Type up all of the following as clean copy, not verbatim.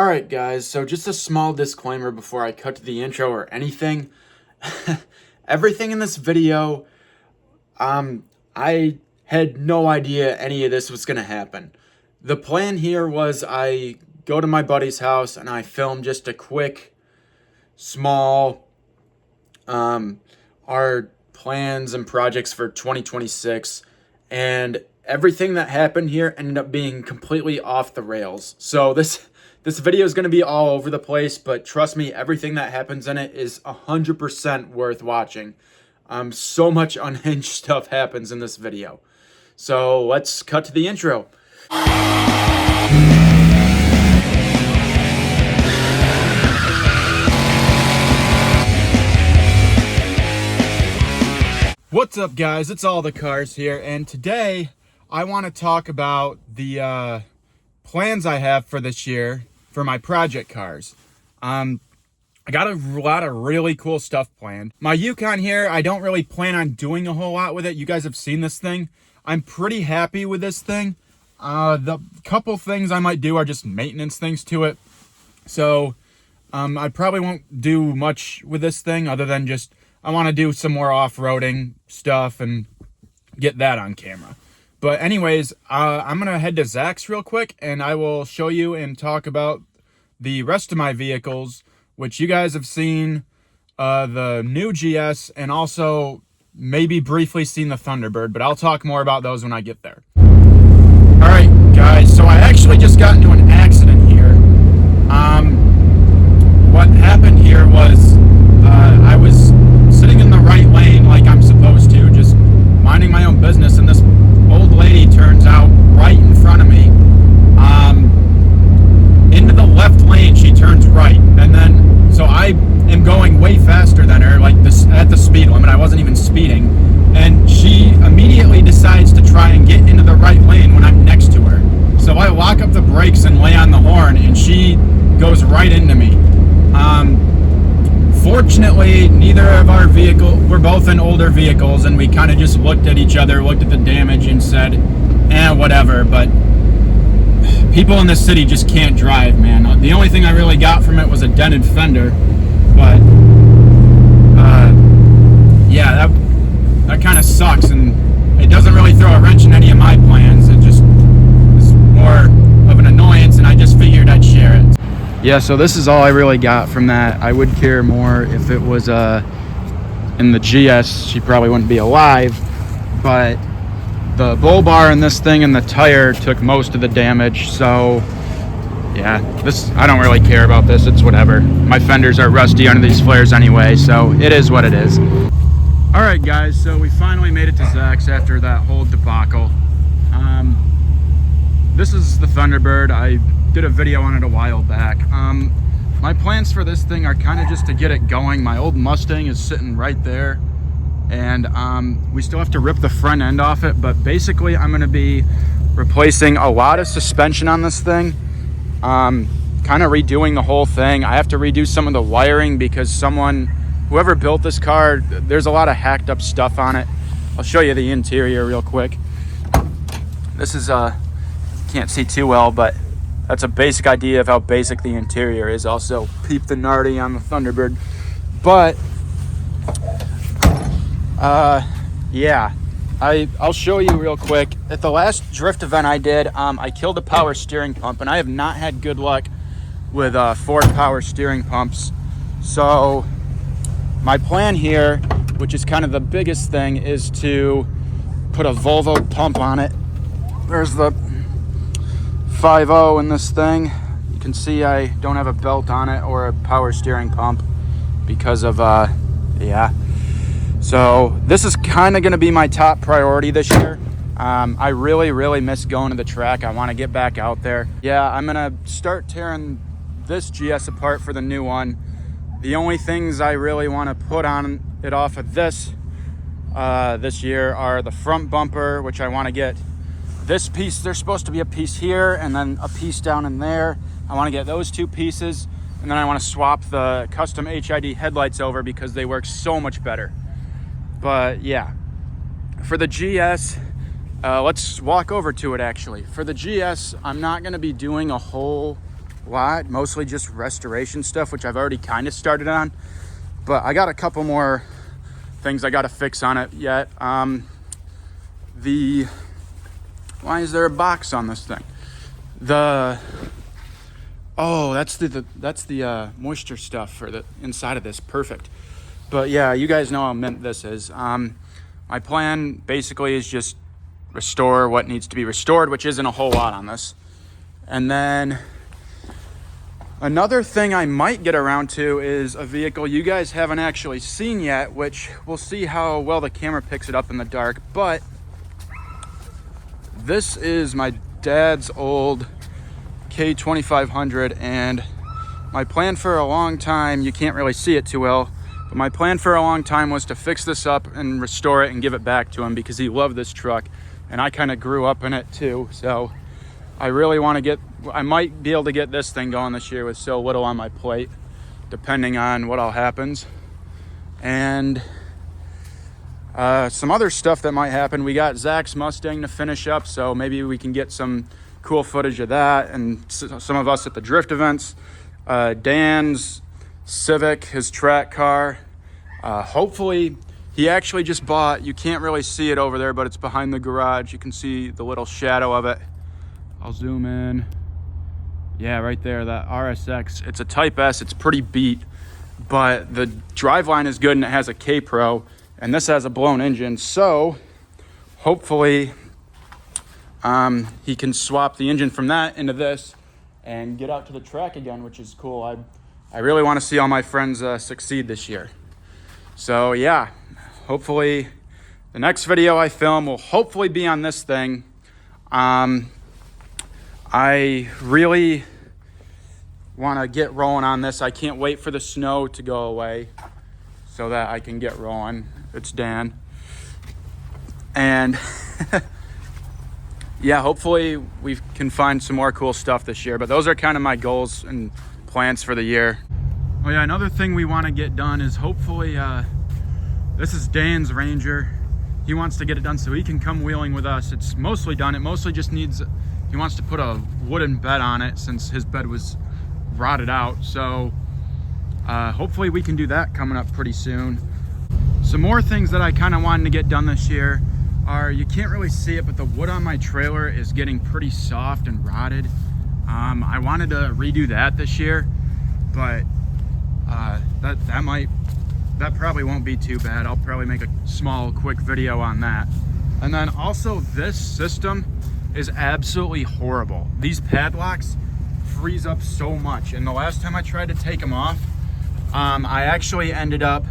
Alright guys, so just a small disclaimer before I cut to the intro or anything. Everything in this video, I had no idea any of this was going to happen. The plan here was I go to my buddy's house and I film just a quick, small, our plans and projects for 2026, and everything that happened here ended up being completely off the rails. So this video is going to be all over the place, but trust me, everything that happens in it is 100% worth watching. So much unhinged stuff happens in this video. So let's cut to the intro. What's up guys, it's All the Cars here, and today I want to talk about the plans I have for this year for my project cars. I got a lot of really cool stuff planned. My Yukon here, I don't really plan on doing a whole lot with it. You guys have seen this thing. I'm pretty happy with this thing. The couple things I might do are just maintenance things to it. So I probably won't do much with this thing other than just I want to do some more off-roading stuff and get that on camera. But anyways, I'm going to head to Zach's real quick, and I will show you and talk about the rest of my vehicles, which you guys have seen, the new GS, and also maybe briefly seen the Thunderbird, but I'll talk more about those when I get there. All right, guys, so I actually just got into an accident here. What happened here was I was sitting in the right lane like I'm supposed to, just minding my own business, and this old lady turns out right in front of me. Into the left lane, she turns right, and then so I am going way faster than her, like this at the speed limit. I wasn't even speeding, and she immediately decides to try and get into the right lane when I'm next to her. So I lock up the brakes and lay on the horn, and she goes right into me. Fortunately, neither of our vehicle, we're both in older vehicles, and we kind of just looked at each other, looked at the damage, and said, whatever. But people in this city just can't drive, man. The only thing I really got from it was a dented fender, but yeah, that kind of sucks, and it doesn't really throw a wrench in any of my plans. It just is more of an annoyance, and I just figured I'd share it. Yeah, so this is all I really got from that. I would care more if it was in the GS. She probably wouldn't be alive, but the bull bar in this thing and the tire took most of the damage. So yeah, I don't really care about this. It's whatever. My fenders are rusty under these flares anyway, so it is what it is. All right, guys, so we finally made it to Zach's after that whole debacle. This is the Thunderbird. I did a video on it a while back. My plans for this thing are kind of just to get it going. My old Mustang is sitting right there, and we still have to rip the front end off it, but basically I'm going to be replacing a lot of suspension on this thing, kind of redoing the whole thing. I have to redo some of the wiring because whoever built this car, there's a lot of hacked up stuff on it. I'll show you the interior real quick. This is can't see too well, but that's a basic idea of how basic the interior is. Also, peep the Nardi on the Thunderbird. But yeah, I'll show you real quick. At the last drift event I did, I killed a power steering pump, and I have not had good luck with Ford power steering pumps. So my plan here, which is kind of the biggest thing, is to put a Volvo pump on it. There's the 5.0 in this thing. You can see I don't have a belt on it or a power steering pump because of yeah. So this is kind of going to be my top priority this year. I really miss going to the track. I want to get back out there. Yeah, I'm going to start tearing this GS apart for the new one. The only things I really want to put on it off of this year are the front bumper, which I want to get this piece. There's supposed to be a piece here and then a piece down in there. I want to get those two pieces, and then I want to swap the custom HID headlights over because they work so much better. But yeah, for the GS, let's walk over to it actually. For the GS, I'm not going to be doing a whole lot, mostly just restoration stuff, which I've already kind of started on. But I got a couple more things I got to fix on it yet. Why is there a box on this thing? Oh, that's the moisture stuff for the inside of this. Perfect. But yeah, you guys know how mint this is. My plan basically is just restore what needs to be restored, which isn't a whole lot on this. And then another thing I might get around to is a vehicle you guys haven't actually seen yet, which we'll see how well the camera picks it up in the dark. But this is my dad's old K2500, and my plan for a long time, you can't really see it too well, but my plan for a long time was to fix this up and restore it and give it back to him because he loved this truck and I kind of grew up in it too. So I really want to I might be able to get this thing going this year with so little on my plate, depending on what all happens. And some other stuff that might happen. We got Zach's Mustang to finish up, so maybe we can get some cool footage of that, and some of us at the drift events. Dan's Civic, his track car. Hopefully, he actually just bought, you can't really see it over there, but it's behind the garage. You can see the little shadow of it. I'll zoom in. Yeah, right there, that RSX. It's a Type S, it's pretty beat, but the driveline is good and it has a K-Pro, and this has a blown engine, so hopefully he can swap the engine from that into this and get out to the track again, which is cool. I really want to see all my friends succeed this year. So yeah, hopefully the next video I film will hopefully be on this thing. I really want to get rolling on this. I can't wait for the snow to go away so that I can get rolling. It's Dan. And yeah, hopefully we can find some more cool stuff this year. But those are kind of my goals and plans for the year. Oh yeah, another thing we want to get done is hopefully, this is Dan's Ranger. He wants to get it done so he can come wheeling with us. It's mostly done. It mostly just needs, he wants to put a wooden bed on it since his bed was rotted out. So hopefully we can do that coming up pretty soon. Some more things that I kind of wanted to get done this year are, you can't really see it, but the wood on my trailer is getting pretty soft and rotted. I wanted to redo that this year, but that probably won't be too bad. I'll probably make a small quick video on that. And then also, this system is absolutely horrible. These padlocks freeze up so much, and the last time I tried to take them off, I actually ended up,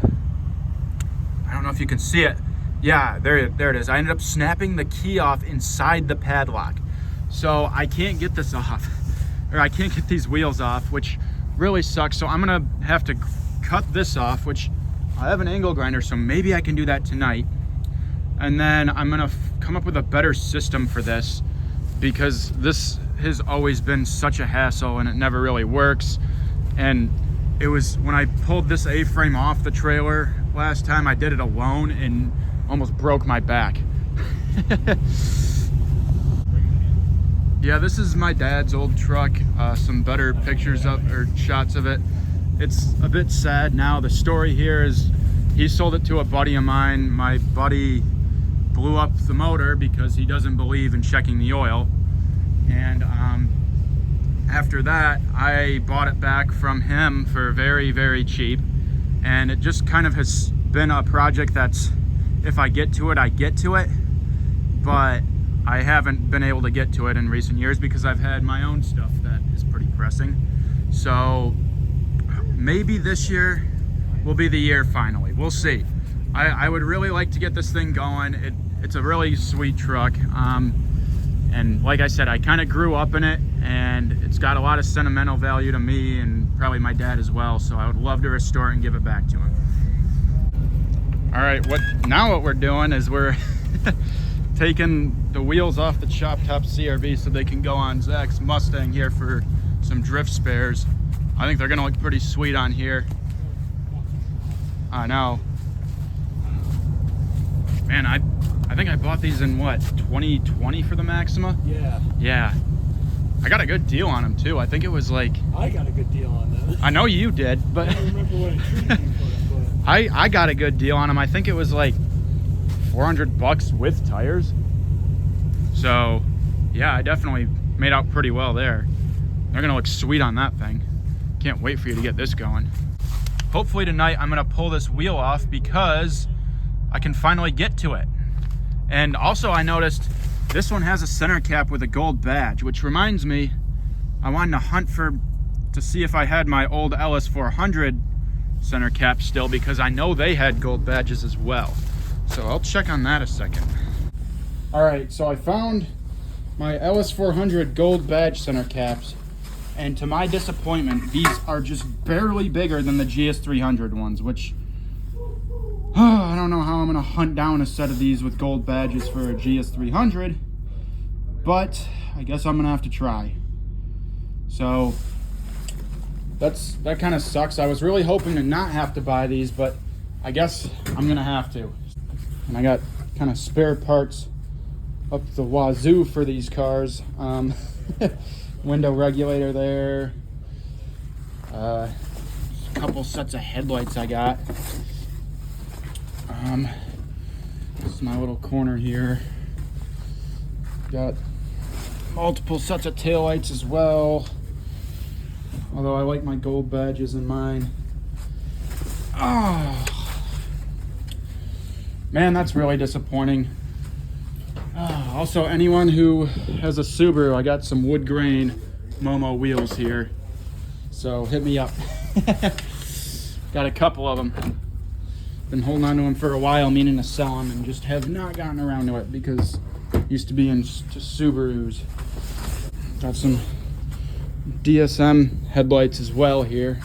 I don't know if you can see it. Yeah, there it is. I ended up snapping the key off inside the padlock. So I can't get this off, or I can't get these wheels off, which really sucks. So I'm gonna have to cut this off, which I have an angle grinder, so maybe I can do that tonight. And then I'm gonna come up with a better system for this, because this has always been such a hassle and it never really works. And it was when I pulled this A-frame off the trailer last time, I did it alone and almost broke my back. Yeah, this is my dad's old truck. Some better pictures or shots of it. It's a bit sad now. The story here is he sold it to a buddy of mine. My buddy blew up the motor because he doesn't believe in checking the oil. And after that, I bought it back from him for very, very cheap. And it just kind of has been a project that's, if I get to it, I get to it. But I haven't been able to get to it in recent years because I've had my own stuff that is pretty pressing. So maybe this year will be the year finally. We'll see. I would really like to get this thing going. It's a really sweet truck. And like I said, I kind of grew up in it, and it's got a lot of sentimental value to me and probably my dad as well. So I would love to restore it and give it back to him. All right, what we're doing is we're taking the wheels off the Chop Top CRV so they can go on Zach's Mustang here for some drift spares. I think they're gonna look pretty sweet on here. I know. Man, I think I bought these in what, 2020 for the Maxima? Yeah. Yeah. I got a good deal on them too. I think it was like... I got a good deal on them. I know you did, but... I don't remember what I treated you for them, but... I got a good deal on them. I think it was like $400 with tires. So, yeah, I definitely made out pretty well there. They're gonna look sweet on that thing. Can't wait for you to get this going. Hopefully tonight I'm gonna pull this wheel off because I can finally get to it. And also I noticed this one has a center cap with a gold badge, which reminds me, I wanted to hunt to see if I had my old LS400 center cap still, because I know they had gold badges as well. So I'll check on that a second. All right, so I found my LS400 gold badge center caps, and to my disappointment, these are just barely bigger than the GS300 ones, which I don't know how I'm gonna hunt down a set of these with gold badges for a GS300, but I guess I'm gonna have to try. So that kind of sucks. I was really hoping to not have to buy these, but I guess I'm gonna have to. And I got kind of spare parts up the wazoo for these cars. Window regulator there. A couple sets of headlights I got. This is my little corner here. Got multiple sets of taillights as well. Although I like my gold badges in mine. Oh, man, that's really disappointing. Also, anyone who has a Subaru, I got some wood grain Momo wheels here. So hit me up. Got a couple of them. Been holding on to them for a while, meaning to sell them, and just have not gotten around to it because used to be into Subarus. Got some DSM headlights as well here.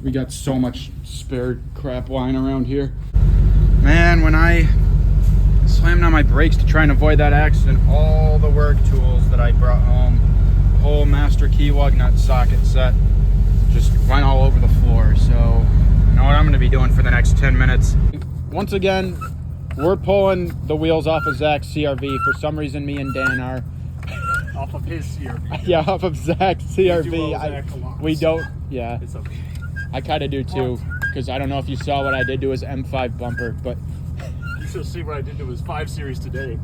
We got so much spare crap lying around here. Man, when I slammed on my brakes to try and avoid that accident, all the work tools that I brought home, the whole master key lug nut socket set, just went all over the floor. So I know what I'm going to be doing for the next 10 minutes. Once again, we're pulling the wheels off of Zach's CRV. For some reason, me and Dan are. Off of his CRV. Yeah, off of Zach's CRV. We don't, yeah. It's okay. I kind of do too, because I don't know if you saw what I did to his M5 bumper, but... You should see what I did to his 5 Series today.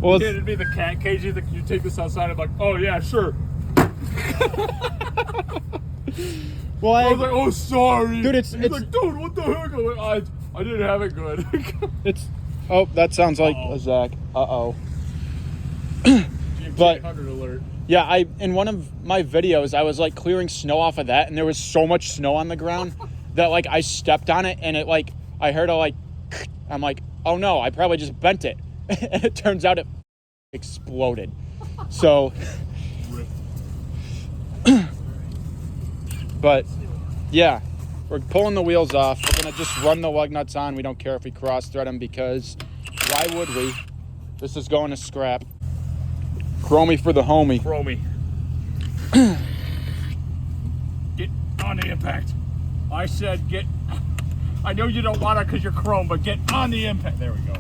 Well, it'd be the cat cage. You take this outside, I'm like, oh yeah, sure. Well, I was like, oh sorry, dude. It's like, dude, what the heck? I'm like, I didn't have it good. It's. Oh, that sounds like a Zach. Uh-oh. But alert. yeah, in one of my videos, I was like clearing snow off of that, and there was so much snow on the ground that like I stepped on it, and it like I heard a like. I'm like, oh no, I probably just bent it, and it turns out it exploded. So. But yeah, we're pulling the wheels off. We're gonna just run the lug nuts on. We don't care if we cross thread them, because why would we? This is going to scrap. Chromie for the homie. Chromie. Get on the impact. I said get. I know you don't want it because you're chrome, but get on the impact. There we go.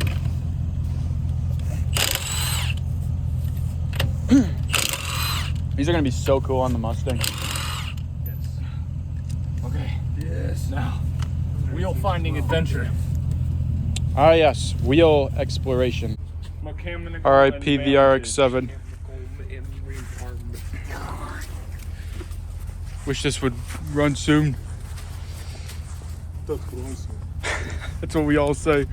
These are gonna be so cool on the Mustang. Yes. Now, wheel finding adventure. Ah yes, wheel exploration. R.I.P. the RX-7. Wish this would run soon. That's what we all say.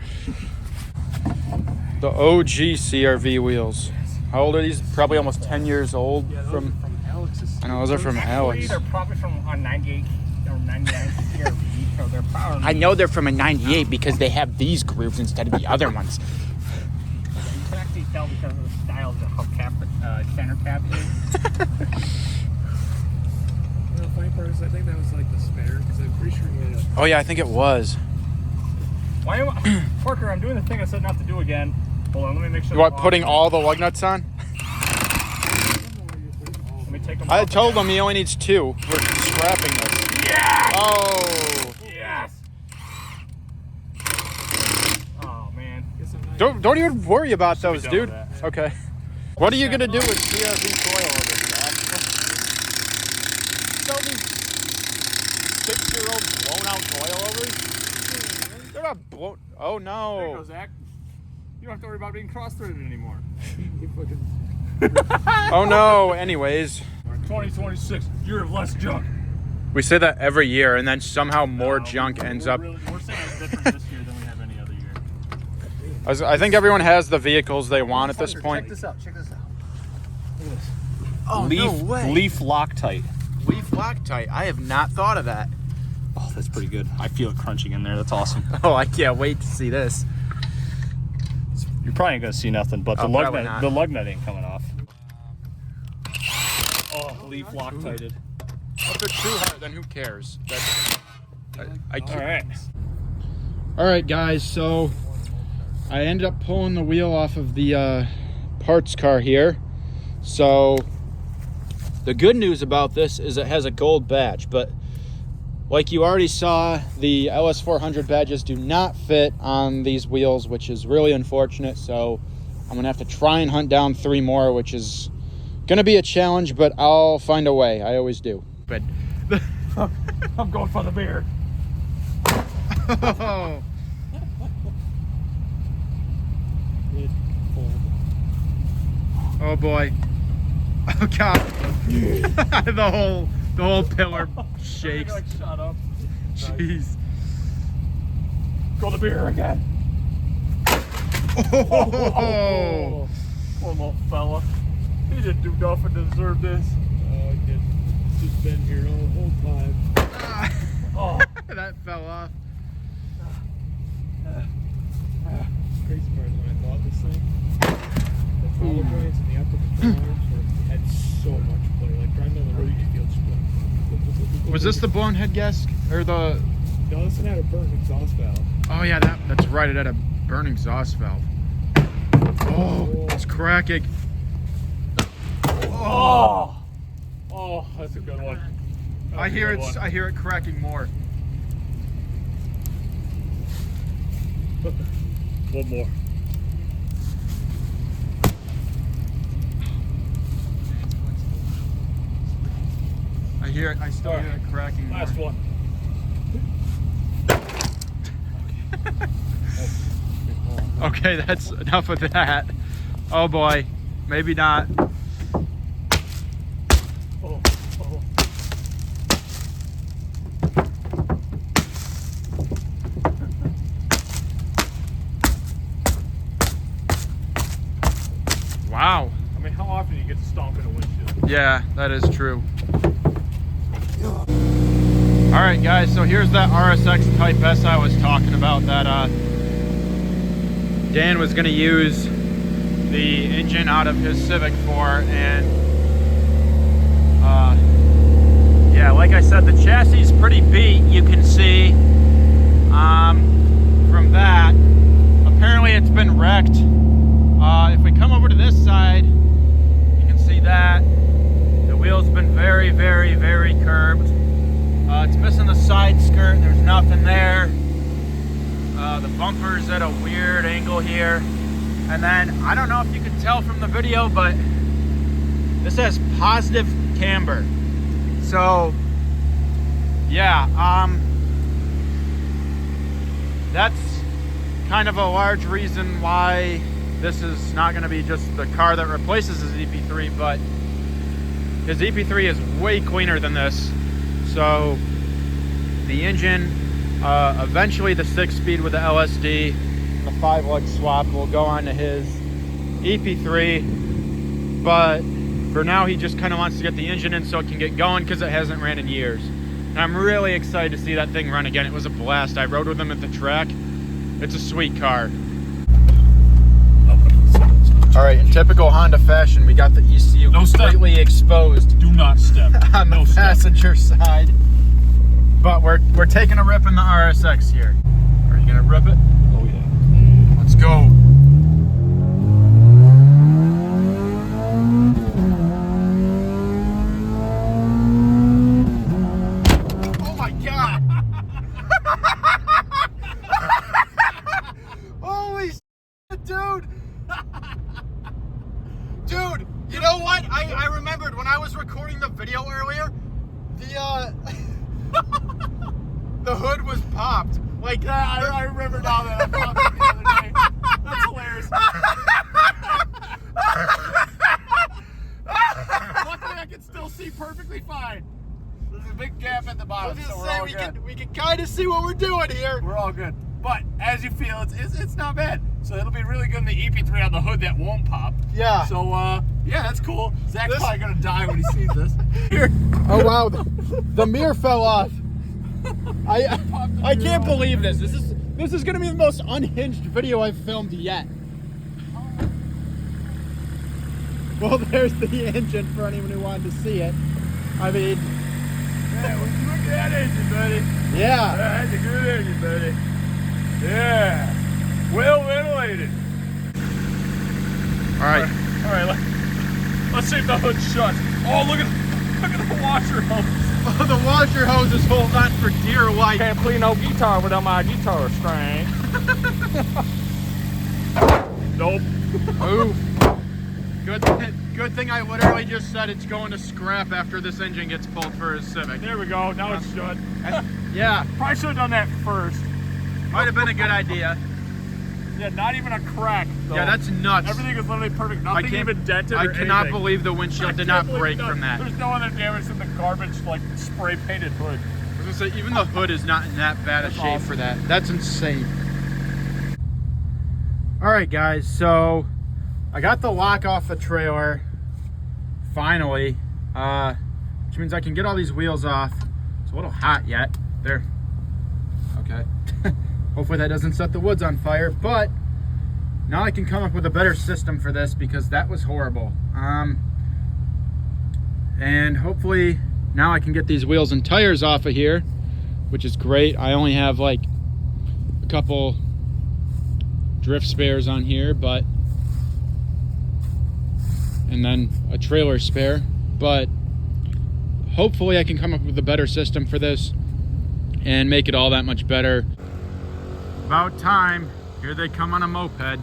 The OG CRV wheels. How old are these? Probably almost 10 years old. Yeah, those from Alex's. I know, those are from Alex. They're probably from a 98 or 99 CRV, so they're probably... I know they're from a 98 because they have these grooves instead of the other ones. You can actually tell because of the style of how center cap is. The funny part is I think that was like the spare, because I'm pretty sure we had a... Oh yeah, I think it was. Why am I... Parker, I'm doing the thing I said not to do again. Hold on, let me make sure... What, putting all the lug nuts on? Let me take them I off told again. him he only needs 2. We're scrapping this. Yes! Oh. Yes! Oh, man. Don't even worry about those, dude. Okay. What are you gonna do with CRV coilovers, Zach? Sell these 6-year-old blown out coilovers. They're not blown. Oh There you go, no. Zach. You don't have to worry about being cross-threaded anymore. Oh no. Anyways, 2026, year of less junk. we say that every year, and then somehow more junk ends up. We're saying it's different this year than we have any other year. I think everyone has the vehicles they want at this Check point. this out. Check this out. Look at this. Oh, Leaf Loctite. Leaf Loctite. I have not thought of that. Oh, that's pretty good. I feel it crunching in there. That's awesome. Oh, I can't wait to see this. You're probably ain't gonna see nothing, but the probably not. lug nut ain't coming off. Oh, leaf Loctited. If they're too hard, then who cares? I All right. All right, guys. So I ended up pulling the wheel off of the parts car here. So the good news about this is it has a gold badge, but like you already saw, the LS400 badges do not fit on these wheels, which is really unfortunate. So I'm gonna have to try and hunt down 3 more, which is gonna be a challenge, but I'll find a way. I always do. But I'm going for the beer. oh, oh boy. Oh god. the whole pillar shakes. Like, shut up. Jeez. Go the beer again. Oh. Poor little fella. He didn't do nothing to deserve this. I did. He's been here all the whole time. Oh, That fell off. Crazy part is when I bought this thing, the power joints and the upper control arms had so much play. Like driving down the road, you could feel it split. Was this the blown head gasket or the? No, this one had a burnt exhaust valve. Oh yeah, that's right. It had a burn exhaust valve. Oh, it's cracking. oh, oh, that's a good one. I hear it cracking more. One more. I hear it. I still hear it cracking more. Last one. Okay, that's enough of that. Oh boy, maybe not. Oh, oh. Wow. I mean, how often do you get to stomp in a windshield? Yeah, that is true. All right, guys. So here's that RSX Type S I was talking about that Dan was going to use the engine out of his Civic for, and yeah, like I said, the chassis is pretty beat. You can see from that. Apparently, it's been wrecked. If we come over to this side, you can see that the wheel's been very, very, very curved. It's missing the side skirt. There's nothing there. The bumper's at a weird angle here. And then, I don't know if you can tell from the video, but this has positive camber. So, yeah, that's kind of a large reason why this is not going to be just the car that replaces his EP3, but his EP3 is way cleaner than this. So the engine, eventually the 6-speed with the LSD, the 5-lug swap will go on to his EP3, but for now he just kind of wants to get the engine in so it can get going because it hasn't ran in years. And I'm really excited to see that thing run again. It was a blast. I rode with him at the track. It's a sweet car. All right, in typical Honda fashion, we got the ECU No step. completely exposed Do not step. on the No step. passenger side. But we're taking a rip in the RSX here. Are you gonna rip it? Oh yeah. Let's go. Oh my god! Holy shit, dude! Like, I remember now that I found it the other day. That's hilarious. Luckily, I can still see perfectly fine. There's a big gap at the bottom, so we're all good. we can kind of see what we're doing here. We're all good. But as you feel, it's not bad. So it'll be really good in the EP3 on the hood that won't pop. Yeah. So yeah, that's cool. Zach's probably gonna die when he sees this. Here. Oh wow, the mirror fell off. I can't believe this. This is gonna be the most unhinged video I've filmed yet. Well, there's the engine for anyone who wanted to see it. I mean, Yeah, would you look at that engine, buddy? yeah. That's a good engine, buddy. Yeah. Well ventilated. All right. All right, let's see if the hood's shut. Oh, look at the washer hose. Oh, the washer hose is holding on for dear life. Can't play no guitar without my guitar string. Nope. Ooh. Good thing I literally just said it's going to scrap after this engine gets pulled for his Civic. There we go. Now it's shut. Yeah, Probably should have done that first. might have been a good idea. Yeah, not even a crack. Though. Yeah, that's nuts. Everything is literally perfect. I Nothing can't- even dented I or cannot anything. believe the windshield did I not can't break believe from that. There's no other damage than the garbage, like spray painted hood. I was gonna say, even the hood is not in that bad a That's shape awesome. for that. That's insane. All right, guys, so I got the lock off the trailer, finally, which means I can get all these wheels off. It's a little hot yet. There. Okay. Hopefully that doesn't set the woods on fire, but now I can come up with a better system for this because that was horrible. And hopefully now I can get these wheels and tires off of here, which is great. I only have like a couple drift spares on here, but and then a trailer spare, but hopefully I can come up with a better system for this and make it all that much better. About time. Here they come on a moped,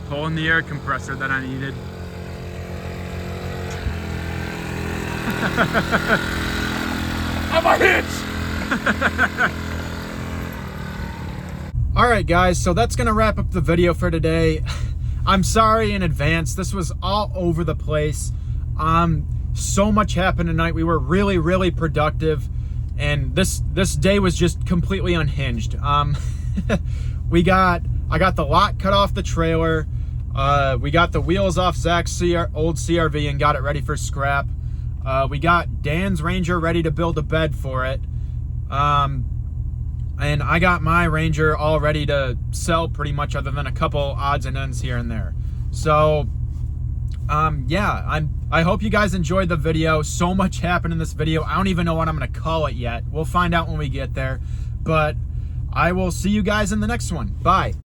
pulling the air compressor that I needed. I'm a hitch! All right, guys, so that's gonna wrap up the video for today. I'm sorry in advance. This was all over the place. So much happened tonight. We were really productive, and this day was just completely unhinged. I got the lock cut off the trailer. We got the wheels off Zach's old CRV and got it ready for scrap. We got Dan's Ranger ready to build a bed for it. And I got my Ranger all ready to sell pretty much, other than a couple odds and ends here and there. So, yeah, I hope you guys enjoyed the video. So much happened in this video. I don't even know what I'm going to call it yet. We'll find out when we get there. But I will see you guys in the next one. Bye.